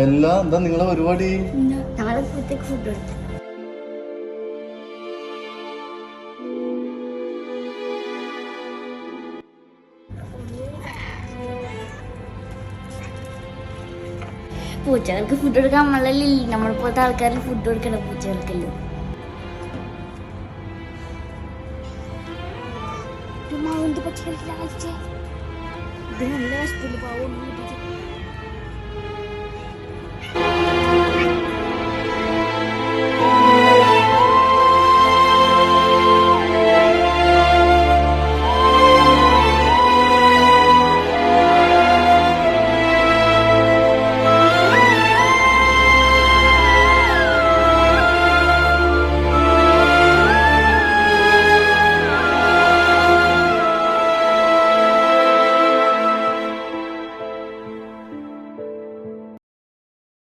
എല്ലാ എന്താ നിങ്ങളെ പരിപാടി? ഞങ്ങള് ഫുഡ് കൊടുത്തു. പൂച്ചകൾക്ക് ഫുഡ് കൊടുക്കാൻ നമ്മളല്ലേ, നമ്മളിപ്പോഴത്തെ ആൾക്കാരിൽ ഫുഡ് കൊടുക്കണം പൂച്ചകൾക്കല്ലോ. ഇത് നല്ല കഷ്ടത്തിൽ പാവം.